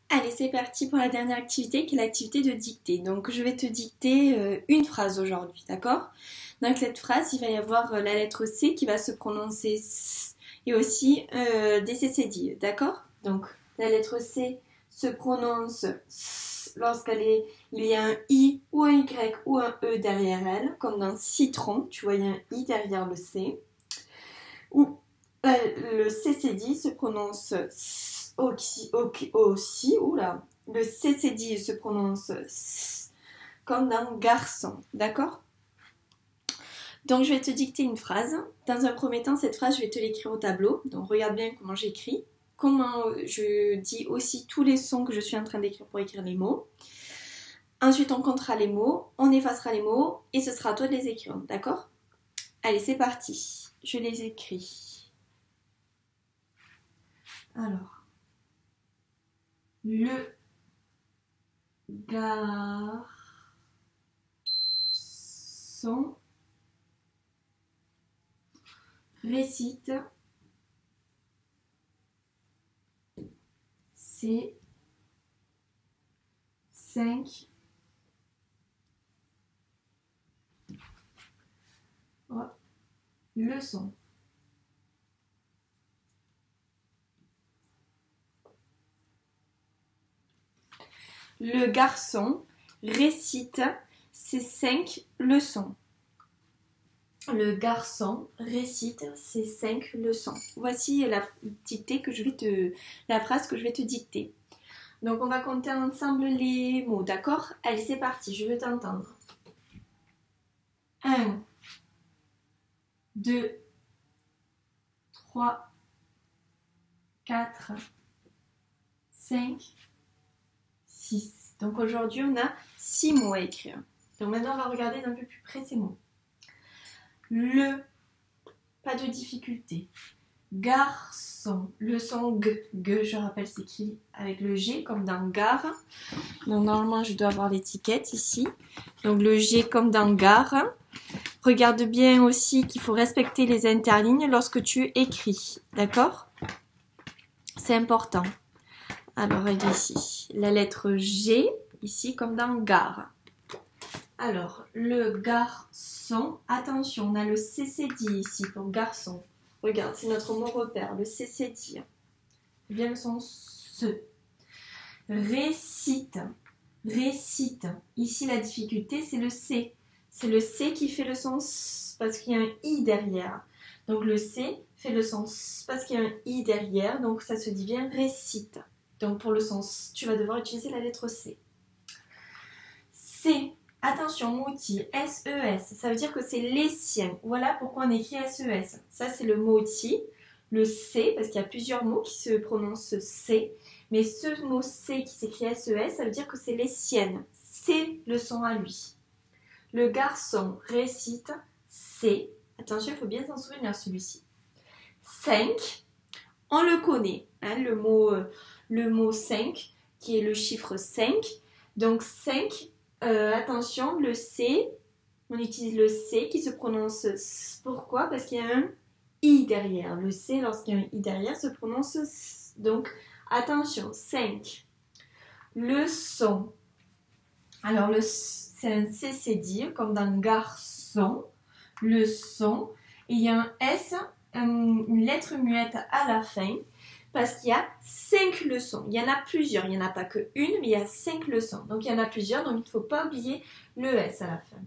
Allez, c'est parti pour la dernière activité qui est l'activité de dictée. Donc, je vais te dicter une phrase aujourd'hui, d'accord? Dans cette phrase, il va y avoir la lettre C qui va se prononcer S et aussi des CCD, d'accord? Donc, la lettre C se prononce S il y a un I ou un Y ou un E derrière elle, comme dans citron, tu vois, il y a un I derrière le C. Ou le CCD se prononce S aussi, oula. Le CCD se prononce S comme dans garçon, d'accord? Donc je vais te dicter une phrase. Dans un premier temps, cette phrase, je vais te l'écrire au tableau. Donc regarde bien comment j'écris. Comment je dis aussi tous les sons que je suis en train d'écrire pour écrire les mots. Ensuite, on comptera les mots, on effacera les mots et ce sera à toi de les écrire, d'accord? Allez, c'est parti. Je les écris. Alors, le garçon récite ses 5 leçons. Le garçon récite ses 5 leçons. Le garçon récite ses 5 leçons. Voici la phrase que je vais te dicter. Donc on va compter ensemble les mots, d'accord? Allez, c'est parti, je veux t'entendre. 1, 2, 3, 4, 5, 6. Donc aujourd'hui, on a 6 mots à écrire. Donc maintenant, on va regarder d'un peu plus près ces mots. Le, pas de difficulté. Garçon, le son G, je rappelle, c'est écrit avec le G comme dans gare. Donc normalement, je dois avoir l'étiquette ici. Donc le G comme dans gare. Regarde bien aussi qu'il faut respecter les interlignes lorsque tu écris, d'accord? C'est important. Alors, elle est ici. La lettre G, ici comme dans gare. Alors, le garçon, attention, on a le CCD ici pour garçon. Regarde, c'est notre mot repère, le CCD. Bien le son se. Récite, récite. Ici, la difficulté, c'est le C. C'est le C qui fait le son S parce qu'il y a un I derrière. Donc, le C fait le son S parce qu'il y a un I derrière. Donc, ça se dit bien récite. Donc, pour le son S, tu vas devoir utiliser la lettre C. C. Attention, mot S-E-S, ça veut dire que c'est les siens. Voilà pourquoi on écrit S-E-S. Ça, c'est le mot le C, parce qu'il y a plusieurs mots qui se prononcent C. Mais ce mot C qui s'écrit S-E-S, ça veut dire que c'est les siennes. C'est le son à lui. Le garçon récite C. Attention, il faut bien s'en souvenir celui-ci. 5. On le connaît, hein, le mot 5, qui est le chiffre 5. Donc 5. Attention, le C, on utilise le C qui se prononce S. Pourquoi? Parce qu'il y a un I derrière. Le C, lorsqu'il y a un I derrière, se prononce S. Donc, attention, 5. Le son. Alors, c'est un CCD, comme dans garçon. Le son. Et il y a un S, une lettre muette à la fin. Parce qu'il y a 5 leçons. Il y en a plusieurs. Il n'y en a pas que une, mais il y a 5 leçons. Donc, il y en a plusieurs. Donc, il ne faut pas oublier le S à la fin.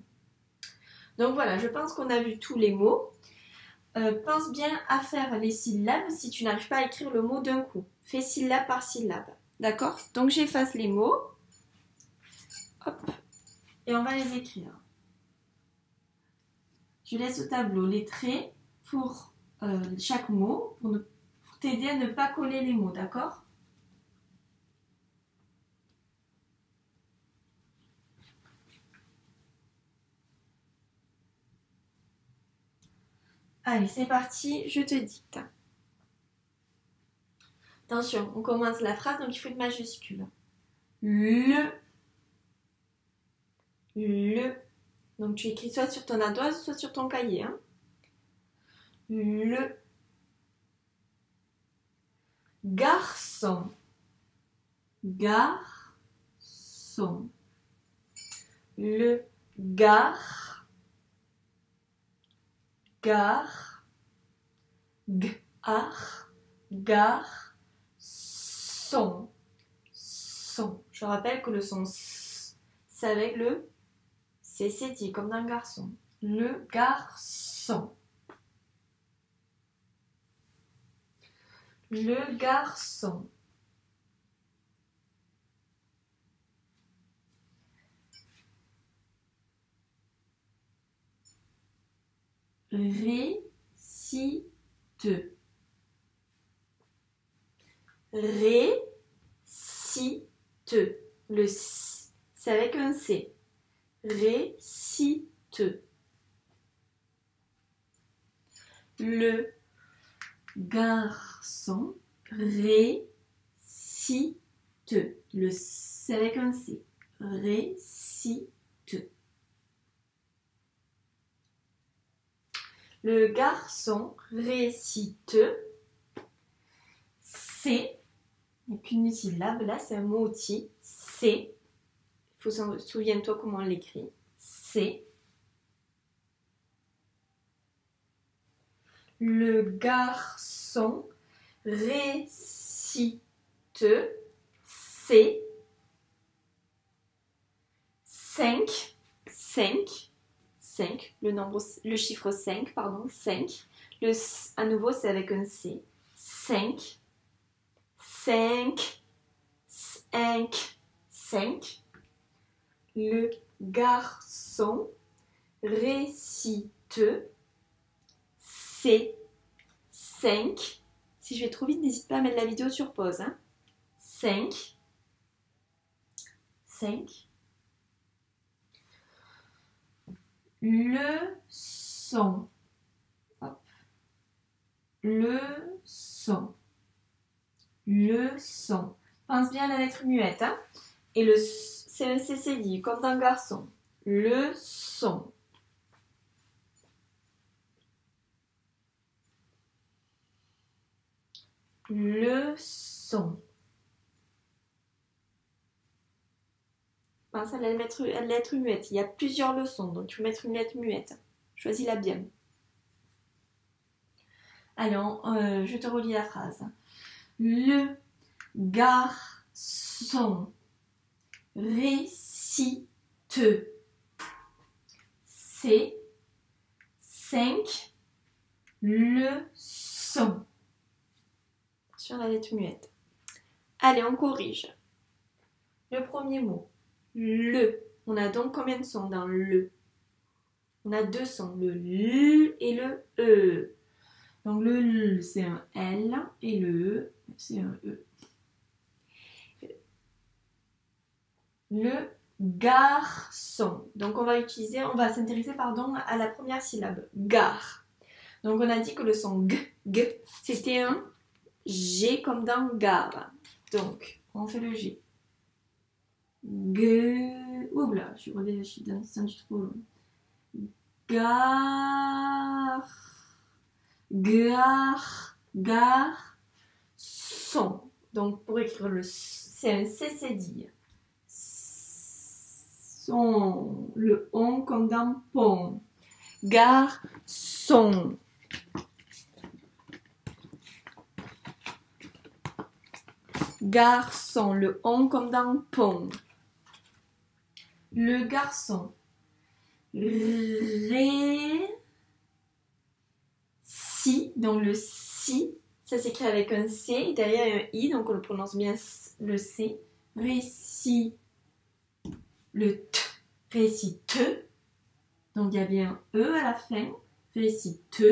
Donc, voilà. Je pense qu'on a vu tous les mots. Pense bien à faire les syllabes si tu n'arrives pas à écrire le mot d'un coup. Fais syllabe par syllabe. D'accord? Donc, j'efface les mots. Hop. Et on va les écrire. Je laisse au tableau les traits pour chaque mot. Pour t'aider à ne pas coller les mots, d'accord? Allez, c'est parti, je te dicte. Attention, on commence la phrase, donc il faut une majuscule. Le. Donc tu écris soit sur ton ardoise, soit sur ton cahier. Hein. Le. Garçon. garçon. Le gar, gar, gar, son, son. Je rappelle que le son s, c'est avec le c'est dit comme dans garçon. Le garçon. Le garçon. Récite. Récite. Le S, c'est avec un C. Récite. Le garçon récite. Le S, c'est avec un C. Récite. Le garçon récite. C'est, il n'y a qu'une syllabe, là c'est un mot outil. C'est, souviens-toi comment on l'écrit. C'est. Le garçon récite. C'est 5, 5, le chiffre 5, pardon, 5. À nouveau, c'est avec un C. 5, 5, 5, 5. Le garçon récite. C'est 5. Si je vais trop vite, n'hésite pas à mettre la vidéo sur pause. Hein. 5, 5. Le son. Hop. Le son. Le son. Pense bien à la lettre muette. Hein. Et c'est un CCD, comme dans garçon. Le son. Le son. Pense à la lettre muette. Il y a plusieurs leçons, donc tu peux mettre une lettre muette. Choisis-la bien. Alors, je te relis la phrase. Le garçon récite. C'est 5 leçons. Sur la lettre muette. Allez, on corrige. Le premier mot. Le. On a donc combien de sons dans le? On a 2 sons, le L et le E. Donc le L, c'est un L et le E, c'est un E. Le garçon. Donc on va s'intéresser à la première syllabe, gar. Donc on a dit que le son G, c'était un G comme dans gare. Donc on fait le G. G. Oula, je suis descendue trop loin. Gar. Son. Donc pour écrire le c'est un CCD. Son. Le on comme dans pont. Garçon. Garçon. Le on comme dans pont. Le garçon. Si, donc le si, ça s'écrit avec un C et derrière un I, donc on le prononce bien le C. Récit, le T, récite, donc il y a bien un E à la fin, récite,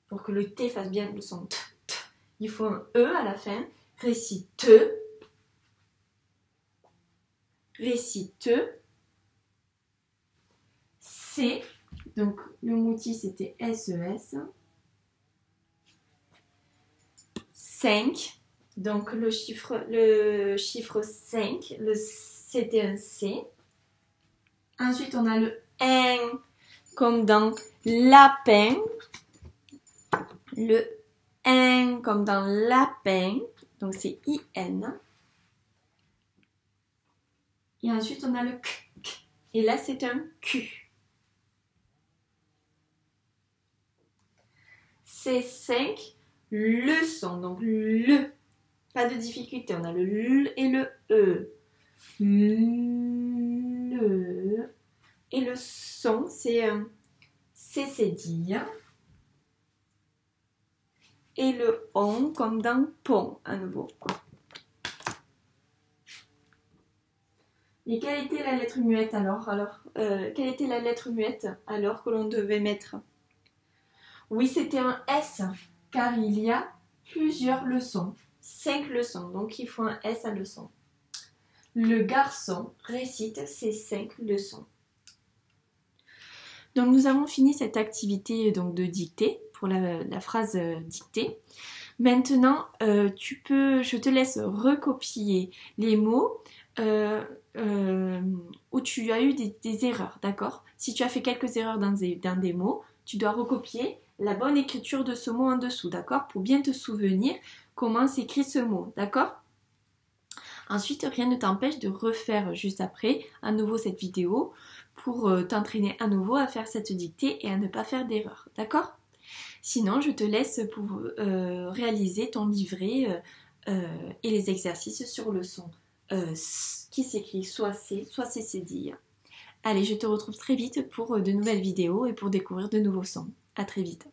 pour que le T fasse bien le son T, il faut un E à la fin, récite, récite, C, donc le mouti c'était SES. 5, donc le chiffre 5, c'était un C. Ensuite on a le N comme dans lapin. Le N comme dans lapin, donc c'est IN. Et ensuite, on a le k. Et là, c'est un Q. C'est 5 leçons. Donc, le. Pas de difficulté. On a le L et le E. Le. Et le son, c'est dire. Et le on, comme dans pont, à nouveau. Et quelle était la lettre muette alors, quelle était la lettre muette alors que l'on devait mettre? Oui, c'était un S, car il y a plusieurs leçons. 5 leçons, donc il faut un S à leçon. Le garçon récite ces 5 leçons. Donc nous avons fini cette activité donc, de dictée pour la phrase dictée. Maintenant, je te laisse recopier les mots où tu as eu des erreurs, d'accord? Si tu as fait quelques erreurs dans des mots, tu dois recopier la bonne écriture de ce mot en dessous, d'accord? Pour bien te souvenir comment s'écrit ce mot, d'accord? Ensuite, rien ne t'empêche de refaire juste après à nouveau cette vidéo pour t'entraîner à nouveau à faire cette dictée et à ne pas faire d'erreur, d'accord? Sinon, je te laisse pour réaliser ton livret et les exercices sur le son qui s'écrit soit C, soit CCDI. Allez, je te retrouve très vite pour de nouvelles vidéos et pour découvrir de nouveaux sons. À très vite.